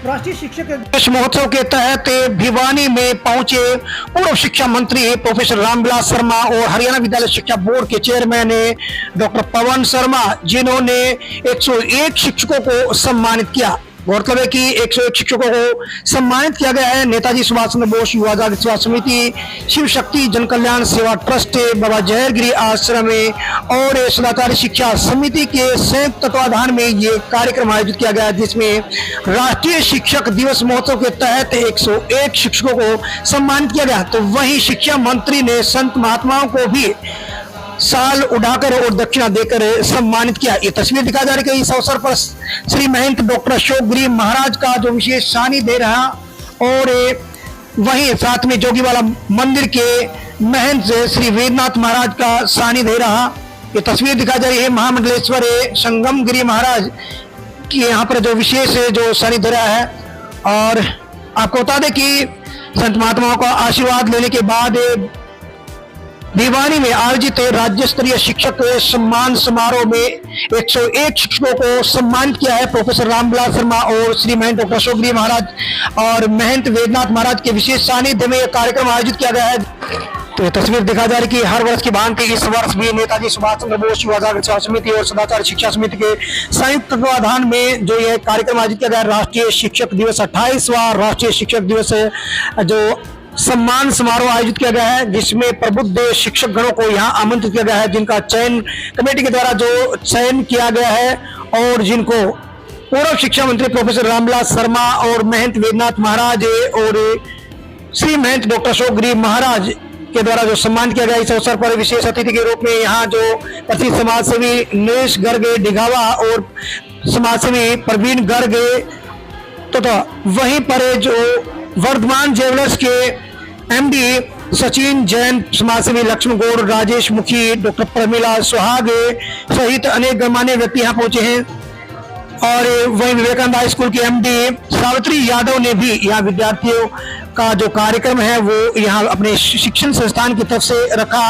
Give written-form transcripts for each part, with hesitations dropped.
राष्ट्रीय शिक्षक दिवस महोत्सव के तहत भिवानी में पहुंचे पूर्व शिक्षा मंत्री प्रोफेसर रामविलास शर्मा और हरियाणा विद्यालय शिक्षा बोर्ड के चेयरमैन डॉक्टर पवन शर्मा, जिन्होंने 101 शिक्षकों को सम्मानित किया। गौरतलब है कि 101 शिक्षकों को सम्मानित किया गया है। नेताजी सुभाष चंद्र बोस युवा जागृति सेवा समिति, शिव शक्ति जन कल्याण सेवा ट्रस्ट, बाबा जहरगिरी आश्रम और सदाचारी शिक्षा समिति के संयुक्त तत्वाधान में ये कार्यक्रम आयोजित किया गया, जिसमें राष्ट्रीय शिक्षक दिवस महोत्सव के तहत 101 शिक्षकों को सम्मानित किया गया। तो वहीं शिक्षा मंत्री ने संत महात्माओं को भी साल उड़ाकर और दक्षिणा देकर सम्मानित किया। ये तस्वीर दिखा जा रही है। इस अवसर पर श्री महंत डॉक्टर अशोक गिरी महाराज का जो विशेष सानिध्य रहा और वहीं साथ में जोगीवाला मंदिर के महंत श्री वेदनाथ महाराज का सानिध्य रहा। ये तस्वीर दिखा जा रही है। महामंडलेश्वर संगम गिरी महाराज की यहाँ पर जो विशेष जो सानिध्य रहा है। और आपको बता दें कि संत महात्माओं का आशीर्वाद लेने के बाद भिवानी में आयोजित राज्य स्तरीय शिक्षक सम्मान समारोह में 101 शिक्षकों को सम्मानित किया है। प्रोफेसर रामविलास शर्मा और श्री महंत डॉक्टर अशोक गिरी महाराज और महंत वेदनाथ महाराज के विशेष सानिध्य में कार्यक्रम आयोजित किया गया है। तो तस्वीर दिखा जा रही कि हर वर्ष की भांति इस वर्ष भी नेताजी सुभाष चंद्र बोस युवा जागृति सेवा समिति और सदाचार शिक्षा समिति के संयुक्त तत्वाधान में जो यह कार्यक्रम आयोजित किया गया। राष्ट्रीय शिक्षक दिवस 28वां राष्ट्रीय शिक्षक दिवस जो सम्मान समारोह आयोजित किया गया है, जिसमें प्रबुद्ध शिक्षक गणों को यहाँ आमंत्रित किया गया है, जिनका चयन कमेटी के द्वारा जो चयन किया गया है और जिनको पूर्व शिक्षा मंत्री प्रोफेसर रामविलास शर्मा और महंत वेदनाथ महाराज और श्री महंत डॉक्टर अशोक गिरी महाराज के द्वारा जो सम्मान किया गया। इस अवसर पर विशेष अतिथि के रूप में यहाँ जो प्रसिद्ध समाज सेवी नरेश गर्ग डिघावा और समाज सेवी प्रवीण गर्ग तथा वहीं पर जो वर्धमान ज्वेलर्स के एमडी सचिन जैन, समाजसेवी लक्ष्मण गौड़, राजेश मुखी, डॉक्टर प्रमिला सुहाग सहित अनेक गणमान्य व्यक्ति यहाँ पहुंचे हैं। और वहीं विवेकानंद हाई स्कूल के एमडी सावित्री यादव ने भी यहाँ विद्यार्थियों का जो कार्यक्रम है वो यहाँ अपने शिक्षण संस्थान की तरफ से रखा।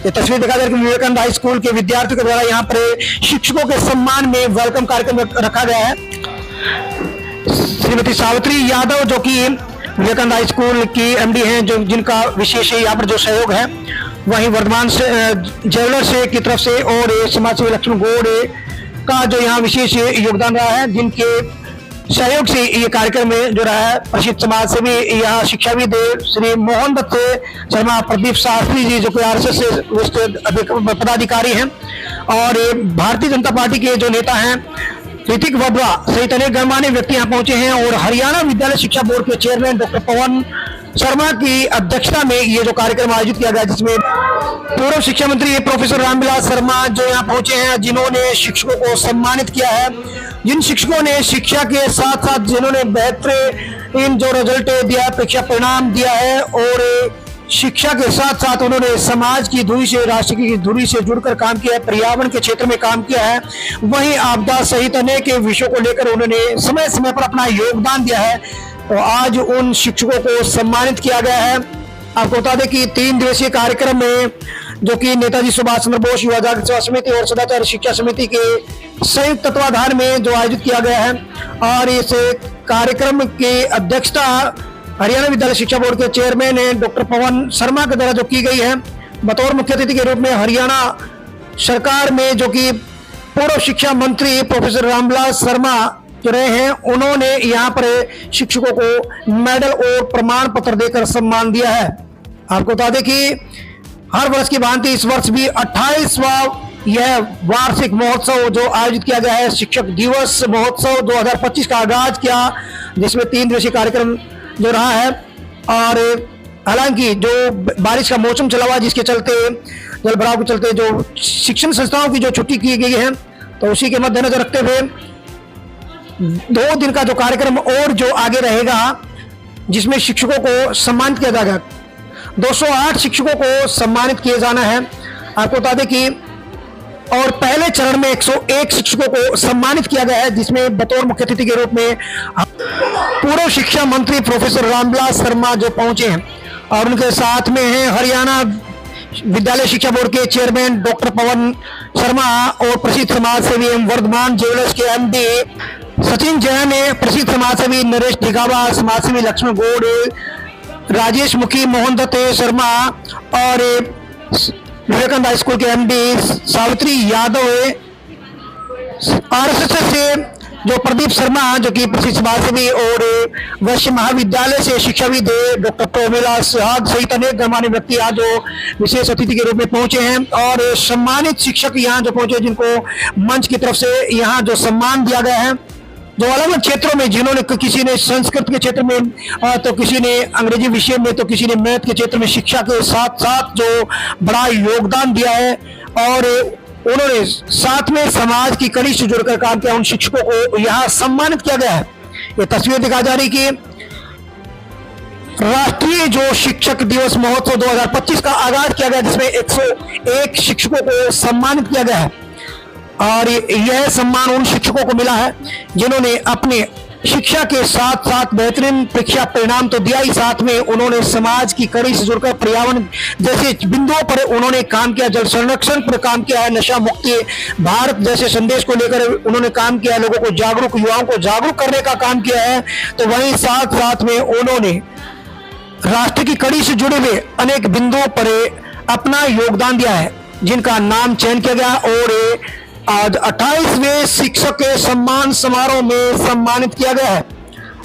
ये तस्वीर दिखा जा रही है। विवेकानंद हाई स्कूल के विद्यार्थियों के द्वारा यहाँ पर शिक्षकों के सम्मान में वेलकम कार्यक्रम रखा गया है। श्रीमती सावित्री यादव जो कि विवेकानंद हाई स्कूल की एमडी हैं, जो जिनका विशेष यहाँ पर जो सहयोग है, वहीं वर्धमान ज्वेलर्स की तरफ से और समाजसेवी लक्ष्मण गौड़ का जो यहाँ विशेष योगदान रहा है, जिनके सहयोग से ये कार्यक्रम में जो रहा है। प्रसिद्ध समाज सेवी यहाँ शिक्षाविद श्री मोहन दत्त शर्मा, प्रदीप शास्त्री जी जो कि आरएसएस से पदाधिकारी हैं और भारतीय जनता पार्टी के जो नेता हैं ऋतिक वधवा सहित अनेक गणमान्य व्यक्ति यहाँ पहुंचे हैं। और हरियाणा विद्यालय शिक्षा बोर्ड के चेयरमैन डॉक्टर पवन शर्मा की अध्यक्षता में ये जो कार्यक्रम आयोजित किया गया, जिसमें पूर्व शिक्षा मंत्री प्रोफेसर रामविलास शर्मा जो यहाँ पहुंचे हैं, जिन्होंने शिक्षकों को सम्मानित किया है। जिन शिक्षकों ने शिक्षा के साथ साथ जिन्होंने बेहतरीन जो रिजल्ट दिया, परीक्षा परिणाम दिया है और शिक्षा के साथ साथ उन्होंने समाज की धुरी से, राष्ट्र की धुरी से जुड़कर काम किया है, पर्यावरण के क्षेत्र में काम किया है, वहीं आपदा सहित अनेक विषयों को लेकर उन्होंने समय समय पर अपना योगदान दिया है। तो आज उन शिक्षकों को सम्मानित किया गया है। आपको बता दें कि 3 दिवसीय कार्यक्रम में जो कि नेताजी सुभाष चंद्र बोस युवा जागृति सेवा समिति और सदाचार शिक्षा समिति के संयुक्त तत्वाधान में जो आयोजित किया गया है। और इस कार्यक्रम की अध्यक्षता हरियाणा विद्यालय शिक्षा बोर्ड के चेयरमैन डॉक्टर पवन शर्मा के द्वारा जो की गई है। बतौर मुख्य अतिथि के रूप में हरियाणा सरकार में जो कि पूर्व शिक्षा मंत्री प्रोफेसर रामविलास शर्मा जो रहे हैं, उन्होंने यहाँ पर शिक्षकों को मेडल और प्रमाण पत्र देकर सम्मान दिया है। आपको बता दें कि हर वर्ष की भांति इस वर्ष भी 28वां यह वार्षिक महोत्सव जो आयोजित किया गया है, शिक्षक दिवस महोत्सव 2025 का आगाज किया, जिसमें 3 दिवसीय कार्यक्रम जो रहा है। और हालांकि जो बारिश का मौसम चला हुआ, जिसके चलते जल भराव के चलते जो शिक्षण संस्थाओं की जो छुट्टी की गई है, तो उसी के मद्देनजर रखते हुए 2 दिन का जो कार्यक्रम और जो आगे रहेगा, जिसमें शिक्षकों को सम्मानित किया जाएगा। 208 शिक्षकों को सम्मानित किए जाना है। आपको बता दें कि और पहले चरण में 101 शिक्षकों को सम्मानित किया गया है, जिसमें बतौर मुख्य अतिथि के रूप में पूर्व शिक्षा मंत्री प्रोफेसर रामविलास शर्मा जो पहुंचे हैं और उनके साथ में हैं हरियाणा विद्यालय शिक्षा बोर्ड के चेयरमैन डॉक्टर पवन शर्मा और प्रसिद्ध समाज सेवी एवं वर्धमान ज्वेलर्स के एमडी सचिन जैन ने प्रसिद्ध समाजसेवी नरेश दिगावा, समाजसेवी लक्ष्मण गौड़, राजेश मुखी, मोहन दत्त शर्मा और विवेकानंद हाई स्कूल के एमडी सावित्री यादव, आरएसएस से जो प्रदीप शर्मा जो कि प्रसिद्ध समाजसेवी और वैश्य महाविद्यालय से शिक्षाविद डॉक्टर प्रेमिला सुहाग सहित अनेक गणमान्य व्यक्ति आज जो विशेष अतिथि के रूप में पहुंचे हैं और सम्मानित शिक्षक यहाँ जो पहुंचे जिनको मंच की तरफ से यहाँ जो सम्मान दिया गया है, जो अलग अलग क्षेत्रों में जिन्होंने किसी ने संस्कृत के क्षेत्र में तो किसी ने अंग्रेजी विषय में तो किसी ने मैथ के क्षेत्र में शिक्षा के साथ साथ जो बड़ा योगदान दिया है और उन्होंने साथ में समाज की कड़ी से जुड़कर काम किया, उन शिक्षकों को यहाँ सम्मानित किया गया है। ये तस्वीर दिखा जा रही कि राष्ट्रीय जो शिक्षक दिवस महोत्सव 2025 का आगाज किया गया जिसमें 101 शिक्षकों को सम्मानित किया गया है और यह सम्मान उन शिक्षकों को मिला है जिन्होंने अपने शिक्षा के साथ साथ बेहतरीन परीक्षा परिणाम तो दिया ही, साथ में उन्होंने समाज की कड़ी से जुड़कर पर्यावरण जैसे बिंदुओं पर उन्होंने काम किया, जल संरक्षण पर काम किया है, नशा मुक्ति भारत जैसे संदेश को लेकर उन्होंने काम किया है, लोगों को जागरूक, युवाओं को जागरूक करने का काम किया है। तो वहीं साथ साथ में उन्होंने राष्ट्र की कड़ी से जुड़े हुए अनेक बिंदुओं पर अपना योगदान दिया है जिनका नाम चयन किया गया और आज 28वें शिक्षक के सम्मान समारोह में सम्मानित किया गया है।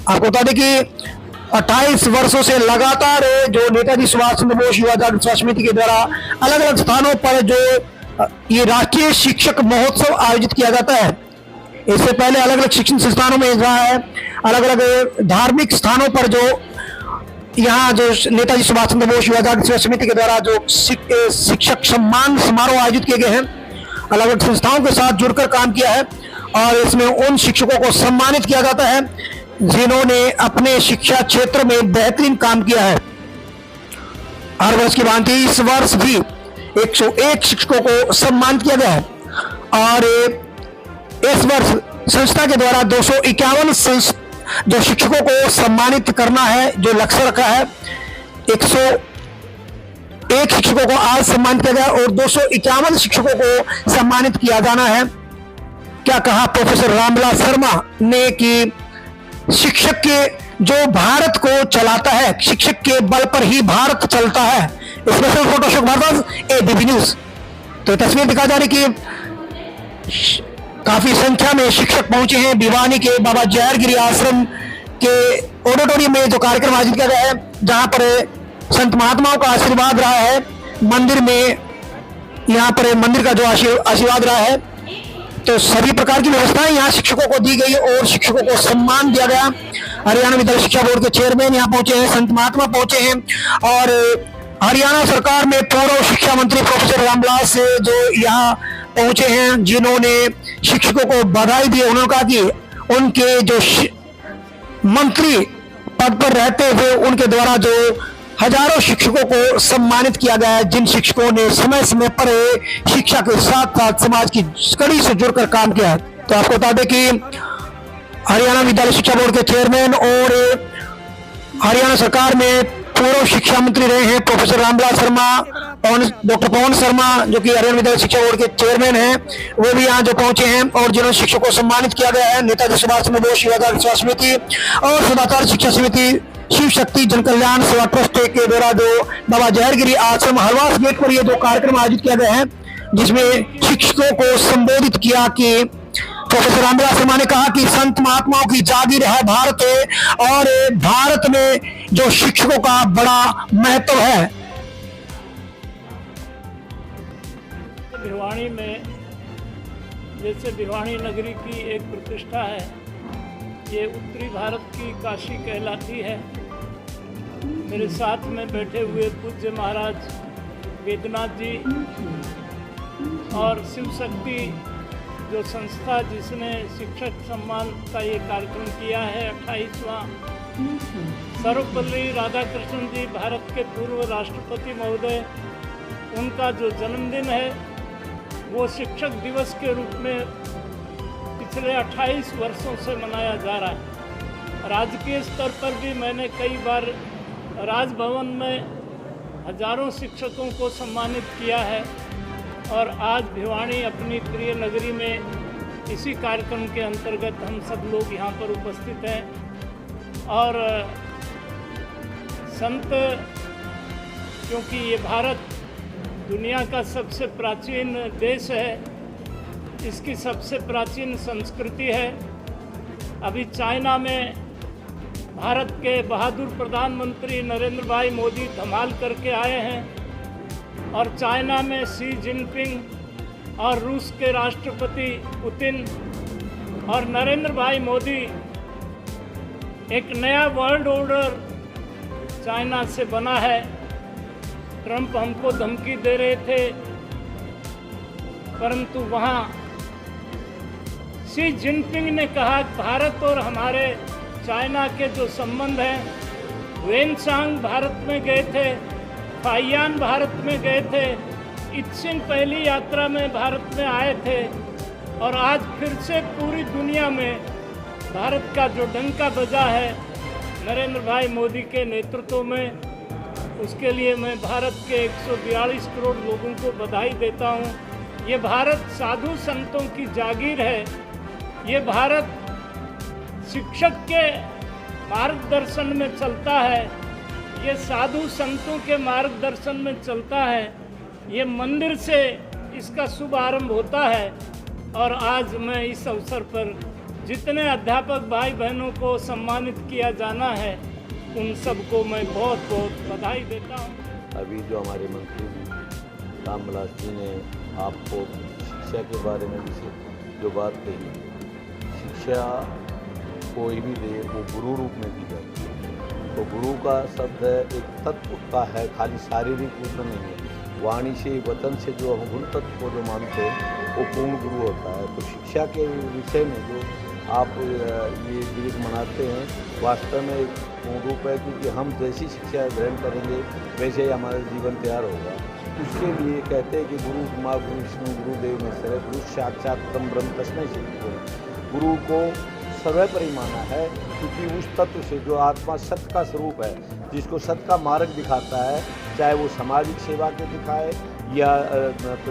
आपको बता दें कि 28 वर्षों से लगातार जो नेताजी सुभाष चंद्र बोस युवा जागृति सेवा समिति के द्वारा अलग अलग स्थानों पर जो ये राष्ट्रीय शिक्षक महोत्सव आयोजित किया जाता है, इससे पहले अलग अलग शिक्षण संस्थानों में रहा है, अलग अलग धार्मिक स्थानों पर जो यहाँ जो नेताजी सुभाष चंद्र बोस युवा जागृति सेवा समिति के द्वारा जो शिक्षक सम्मान समारोह आयोजित किए गए हैं, अलग अलग संस्थाओं के साथ जुड़कर काम किया है और इसमें उन शिक्षकों को सम्मानित किया जाता है जिन्होंने अपने शिक्षा क्षेत्र में बेहतरीन काम किया है। हर वर्ष की भांति इस वर्ष भी 101 शिक्षकों को सम्मानित किया गया है और इस वर्ष संस्था के द्वारा 251 जो शिक्षकों को सम्मानित करना है, जो लक्ष्य रखा है, 101 शिक्षकों को आज सम्मानित किया गया और 251 शिक्षकों को सम्मानित किया जाना है। क्या कहा प्रोफेसर रामविलास शर्मा ने कि शिक्षक के जो भारत को चलाता है, शिक्षक के बल पर ही भारत चलता है। Special photo Ashok Bhardwaj, ABP news. तो तस्वीर दिखा जा रही कि काफी संख्या में शिक्षक पहुंचे हैं भिवानी के बाबा जहरगिरी आश्रम के ऑडिटोरियम में जो कार्यक्रम आयोजित किया गया है, जहां पर संत महात्माओं का आशीर्वाद रहा है। मंदिर में यहाँ पर मंदिर का जो आशीर्वाद रहा है, तो सभी प्रकार की व्यवस्थाएं यहाँ शिक्षकों को दी गई और शिक्षकों को सम्मान दिया गया। हरियाणा विद्यालय शिक्षा बोर्ड के चेयरमैन यहाँ पहुंचे हैं, संत महात्मा पहुंचे हैं और हरियाणा सरकार में पूर्व शिक्षा मंत्री प्रोफेसर रामविलास जो यहाँ पहुंचे हैं, जिन्होंने शिक्षकों को बधाई दी। उन्होंने कहा कि उनके जो मंत्री पद पर रहते हुए उनके द्वारा जो हजारों शिक्षकों को सम्मानित किया गया है, जिन शिक्षकों ने समय समय पर शिक्षा के साथ साथ समाज की कड़ी से जुड़कर काम किया है। तो आपको बता दें कि हरियाणा विद्यालय शिक्षा बोर्ड के चेयरमैन और हरियाणा सरकार में पूर्व शिक्षा मंत्री रहे हैं प्रोफेसर रामविलास शर्मा, डॉक्टर पवन शर्मा जो कि हरियाणा विद्यालय शिक्षा बोर्ड के चेयरमैन हैं, वो भी यहाँ जो पहुंचे हैं और जिन्होंने शिक्षकों को सम्मानित किया गया है। नेताजी सुभाष चंद्र बोस युवा जागृति सेवा समिति और सदाचार शिक्षा समिति शिव शक्ति जन कल्याण सेवा ट्रस्ट के द्वारा जो बाबा जहरगिरी आश्रम हरवास गेट पर ये जो कार्यक्रम आयोजित किया गया है, जिसमें शिक्षकों को संबोधित किया कि प्रोफेसर रामविलास शर्मा ने कहा कि संत महात्माओं की जागीर है भारत और भारत में जो शिक्षकों का बड़ा महत्व है। भिवानी में जैसे भिवानी नगरी की एक प्रतिष्ठा है, ये उत्तरी भारत की काशी कहलाती है। मेरे साथ में बैठे हुए पूज्य महाराज वेदनाथ जी और शिव शक्ति जो संस्था जिसने शिक्षक सम्मान का ये कार्यक्रम किया है 28वां, सर्वपल्ली राधाकृष्णन जी भारत के पूर्व राष्ट्रपति महोदय, उनका जो जन्मदिन है वो शिक्षक दिवस के रूप में पिछले 28 वर्षों से मनाया जा रहा है। राजकीय स्तर पर भी मैंने कई बार राजभवन में हजारों शिक्षकों को सम्मानित किया है और आज भिवानी अपनी प्रिय नगरी में इसी कार्यक्रम के अंतर्गत हम सब लोग यहाँ पर उपस्थित हैं और संत, क्योंकि ये भारत दुनिया का सबसे प्राचीन देश है, इसकी सबसे प्राचीन संस्कृति है। अभी चाइना में भारत के बहादुर प्रधानमंत्री नरेंद्र भाई मोदी धमाल करके आए हैं और चाइना में शी जिनपिंग और रूस के राष्ट्रपति पुतिन और नरेंद्र भाई मोदी एक नया वर्ल्ड ऑर्डर चाइना से बना है। ट्रंप हमको धमकी दे रहे थे, परंतु वहाँ शी जिनपिंग ने कहा भारत और हमारे चाइना के जो संबंध हैं, वेनसांग भारत में गए थे, फाइयान भारत में गए थे, इत्सिन पहली यात्रा में भारत में आए थे और आज फिर से पूरी दुनिया में भारत का जो डंका बजा है नरेंद्र भाई मोदी के नेतृत्व में, उसके लिए मैं भारत के 142 करोड़ लोगों को बधाई देता हूँ। ये भारत साधु संतों की जागीर है, ये भारत शिक्षक के मार्गदर्शन में चलता है, ये साधु संतों के मार्गदर्शन में चलता है, ये मंदिर से इसका शुभारंभ होता है। और आज मैं इस अवसर पर जितने अध्यापक भाई बहनों को सम्मानित किया जाना है, उन सबको मैं बहुत बहुत बधाई देता हूँ। अभी जो हमारे मंत्री रामविलास जी ने आपको शिक्षा के बारे में जो बात कही, शिक्षा कोई भी दे वो गुरु रूप में दी जाती है। तो गुरु का शब्द है एक तत्व का है, खाली शारीरिक रूप में नहीं है। वाणी से, वचन से जो हम गुरु तत्व को जो मानते हैं वो पूर्ण गुरु होता है। तो शिक्षा के विषय में जो आप ये दिवस मनाते हैं, वास्तव में एक पूर्ण रूप है, क्योंकि हम जैसी शिक्षा ग्रहण करेंगे वैसे ही हमारा जीवन तैयार होगा। उसके लिए कहते हैं कि गुरु ब्रह्मा गुरु विष्णु गुरुदेव में सर्व, गुरु साक्षात परम ब्रह्म तस्मै श्री गुरु। गुरु को सर्वोपरि माना है, क्योंकि उस तत्व से जो आत्मा सत्य का स्वरूप है, जिसको सत्य का मार्ग दिखाता है, चाहे वो सामाजिक सेवा के दिखाए या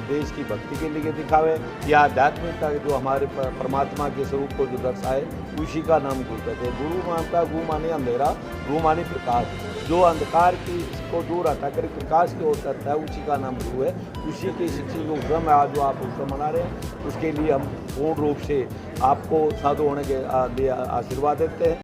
देश की भक्ति के लिए दिखावे या आध्यात्मिकता के जो हमारे परमात्मा के स्वरूप को जो दर्शाए, उसी का नाम गुरु कहते हैं। गुरु मानता, गुरु माने अंधेरा, गुरु माने प्रकाश। जो अंधकार की को दूर हटा कर प्रकाश की ओर करता है, उसी का नाम गुरु है। उसी के शिक्षित जो क्रम है आज जो आप उत्सव मना रहे हैं, उसके लिए हम पूर्ण रूप से आपको साधु होने के लिए आशीर्वाद देते हैं।